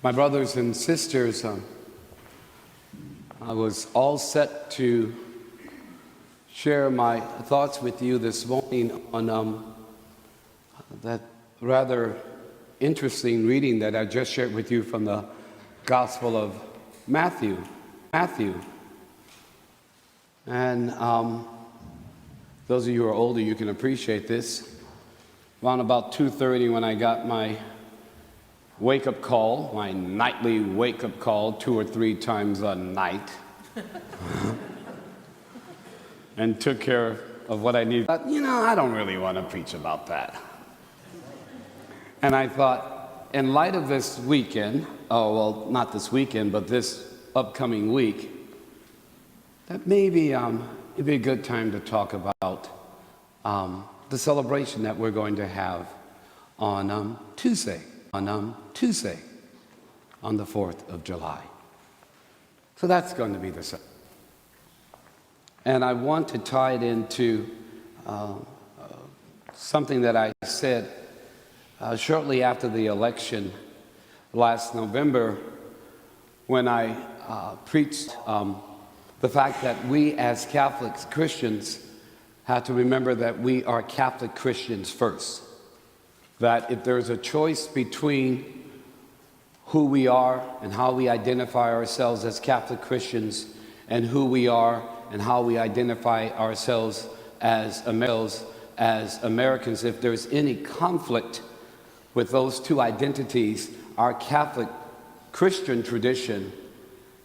My brothers and sisters, I was all set to share my thoughts with you this morning on that rather interesting reading that I just shared with you from the Gospel of Matthew. And those of you who are older, you can appreciate this. Around about 2:30 when I got my wake-up call, my nightly wake-up call 2 or 3 times a night, and took care of what I needed. But, I don't really want to preach about that. And I thought, in light of this weekend, not this weekend, but this upcoming week, that maybe it'd be a good time to talk about the celebration that we're going to have on Tuesday, on the 4th of July. So that's going to be the celebration. And I want to tie it into something that I said shortly after the election last November when I preached the fact that we as Catholic Christians have to remember that we are Catholic Christians first. That if there's a choice between who we are and how we identify ourselves as Catholic Christians and who we are and how we identify ourselves as Americans, if there's any conflict with those two identities, our Catholic Christian tradition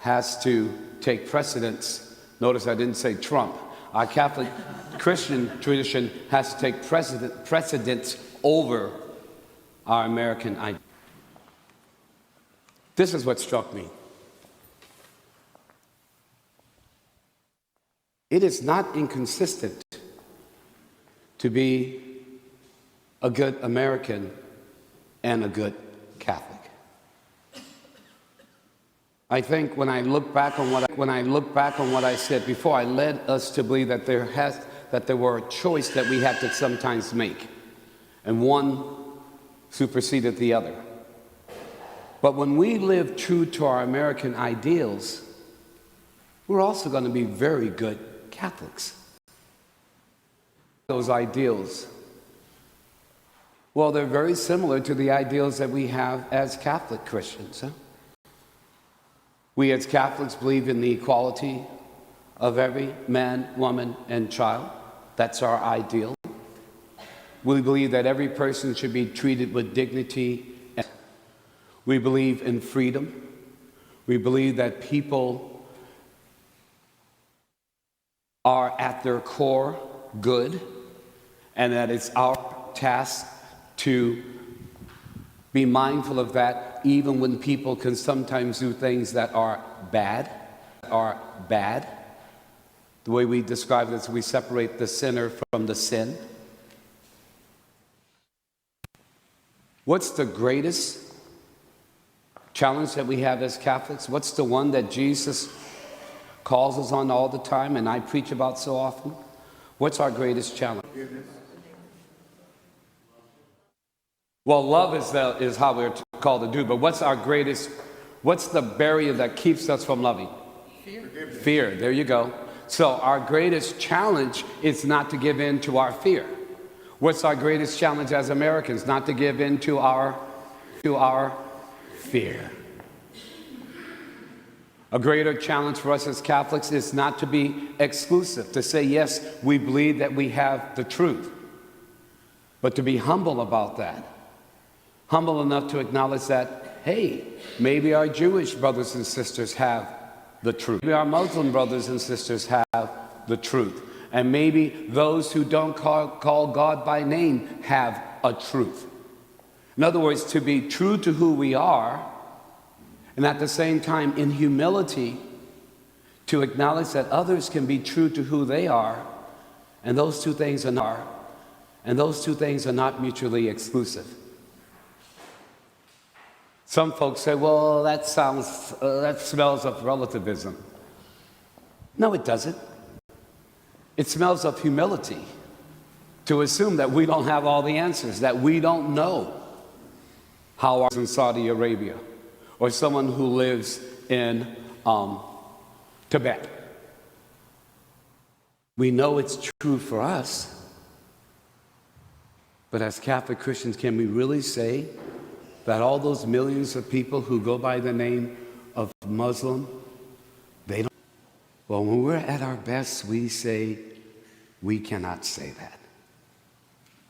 has to take precedence. Notice I didn't say Trump. Our Catholic Christian tradition has to take precedence over our American identity. This is what struck me. It is not inconsistent to be a good American and a good Catholic. I think when I look back on what I said before, I led us to believe that there were a choice that we had to sometimes make, and one superseded the other. But when we live true to our American ideals, we're also going to be very good Catholics. Those ideals, well, they're very similar to the ideals that we have as Catholic Christians. We as Catholics believe in the equality of every man, woman, and child. That's our ideal. We believe that every person should be treated with dignity. We believe in freedom. We believe that people are at their core good, and that it's our task to be mindful of that, even when people can sometimes do things that are bad. The way we describe this, we separate the sinner from the sin. What's the greatest challenge that we have as Catholics? What's the one that Jesus calls us on all the time and I preach about so often? What's our greatest challenge? Well, love is how we're called to do, but what's the barrier that keeps us from loving? Fear, there you go. So our greatest challenge is not to give in to our fear. What's our greatest challenge as Americans? Not to give in to our fear. A greater challenge for us as Catholics is not to be exclusive, to say, yes, we believe that we have the truth, but to be humble about that. Humble enough to acknowledge that, hey, maybe our Jewish brothers and sisters have the truth. Maybe our Muslim brothers and sisters have the truth. And maybe those who don't call God by name have a truth. In other words, to be true to who we are, and at the same time, in humility, to acknowledge that others can be true to who they are, and those two things are not mutually exclusive. Some folks say, well, that smells of relativism. No, it doesn't. It smells of humility to assume that we don't have all the answers, that we don't know how in Saudi Arabia, or someone who lives in Tibet. We know it's true for us, but as Catholic Christians, can we really say that all those millions of people who go by the name of Muslim, they don't? Well, when we're at our best, we say we cannot say that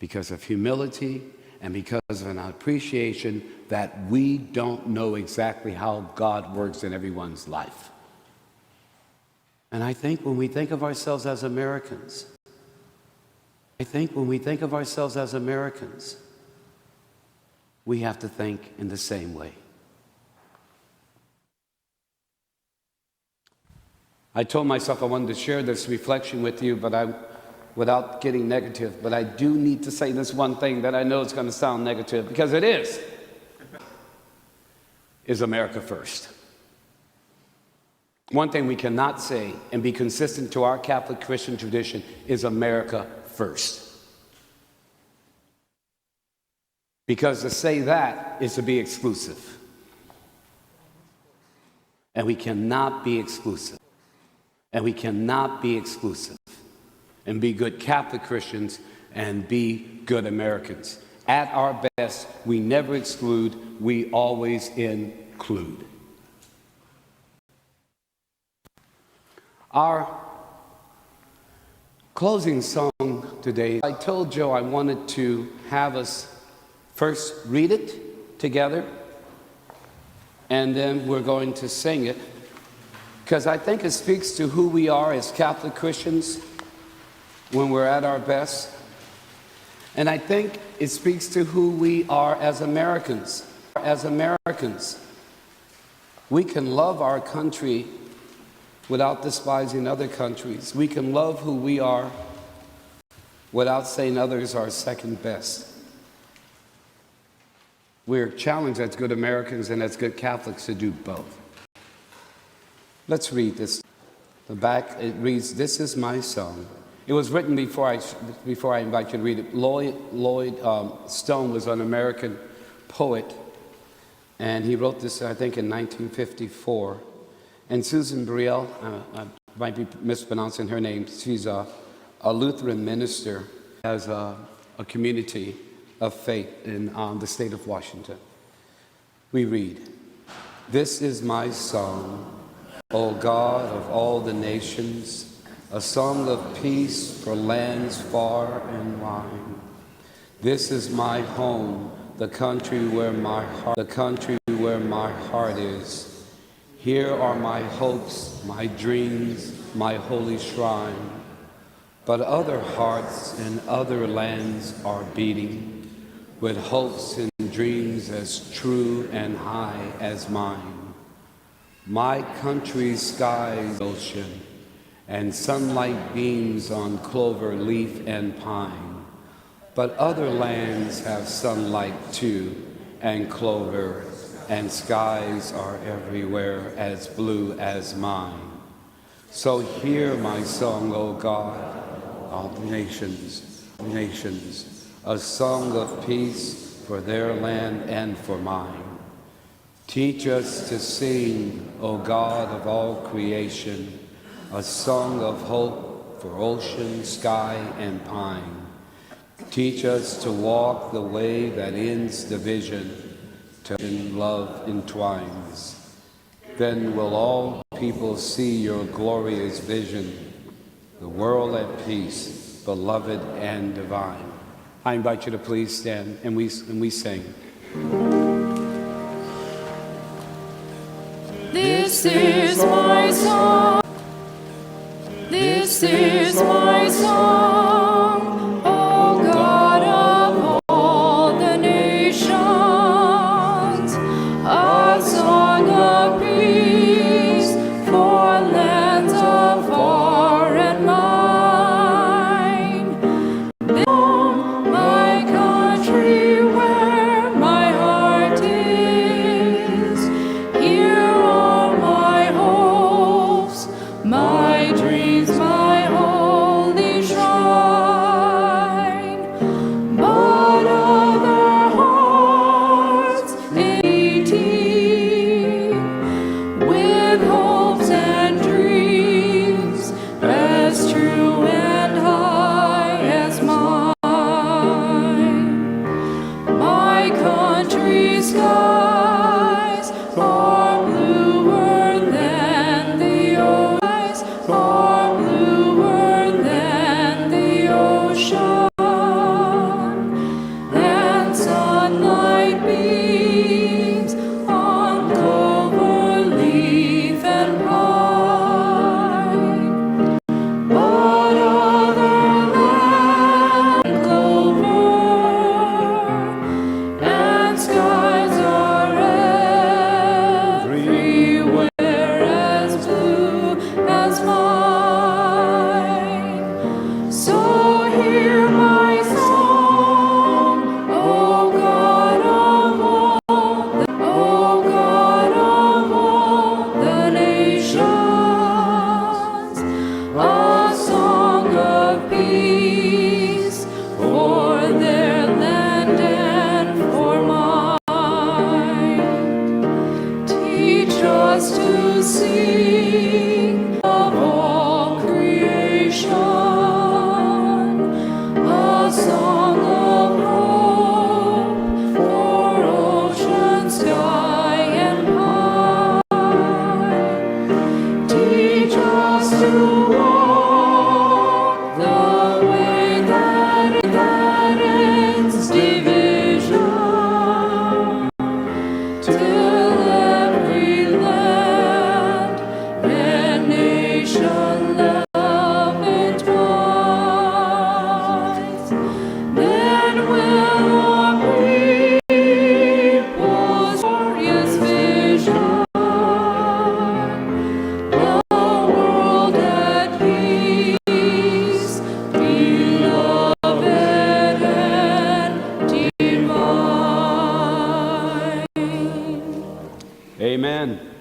because of humility and because of an appreciation that we don't know exactly how God works in everyone's life. And I think when we think of ourselves as Americans, we have to think in the same way. I told myself I wanted to share this reflection with you, without getting negative, but I do need to say this one thing that I know is going to sound negative, because it is America first. One thing we cannot say and be consistent to our Catholic Christian tradition is America first. Because to say that is to be exclusive. And we cannot be exclusive. And be good Catholic Christians and be good Americans. At our best, we never exclude, we always include. Our closing song today, I told Joe I wanted to have us first read it together, and then we're going to sing it, because I think it speaks to who we are as Catholic Christians when we're at our best. And I think it speaks to who we are as Americans. We can love our country without despising other countries. We can love who we are without saying others are second best. We're challenged as good Americans and as good Catholics to do both. Let's read this. The back, it reads, "This is my song." It was written before I invite you to read it. Lloyd Stone was an American poet, and he wrote this, I think, in 1954. And Susan Brielle, I might be mispronouncing her name, she's a Lutheran minister, has a community of faith in the state of Washington. We read, "This is my song, O God of all the nations, a song of peace for lands far and wide. This is my home, the country where my heart is. Here are my hopes, my dreams, my holy shrine. But other hearts in other lands are beating, with hopes and dreams as true and high as mine. My country's sky is ocean, and sunlight beams on clover, leaf, and pine. But other lands have sunlight too, and clover, and skies are everywhere as blue as mine. So hear my song, O God of nations, a song of peace for their land and for mine. Teach us to sing, O God of all creation, a song of hope for ocean, sky, and pine. Teach us to walk the way that ends division, till love entwines. Then will all people see your glorious vision, the world at peace, beloved and divine." I invite you to please stand and we sing. This is my song. This is my song, O God of all the nations, a song of peace for lands of far and wide. My country where my heart is, here are my hopes, my dreams, my holy shrine. Amen.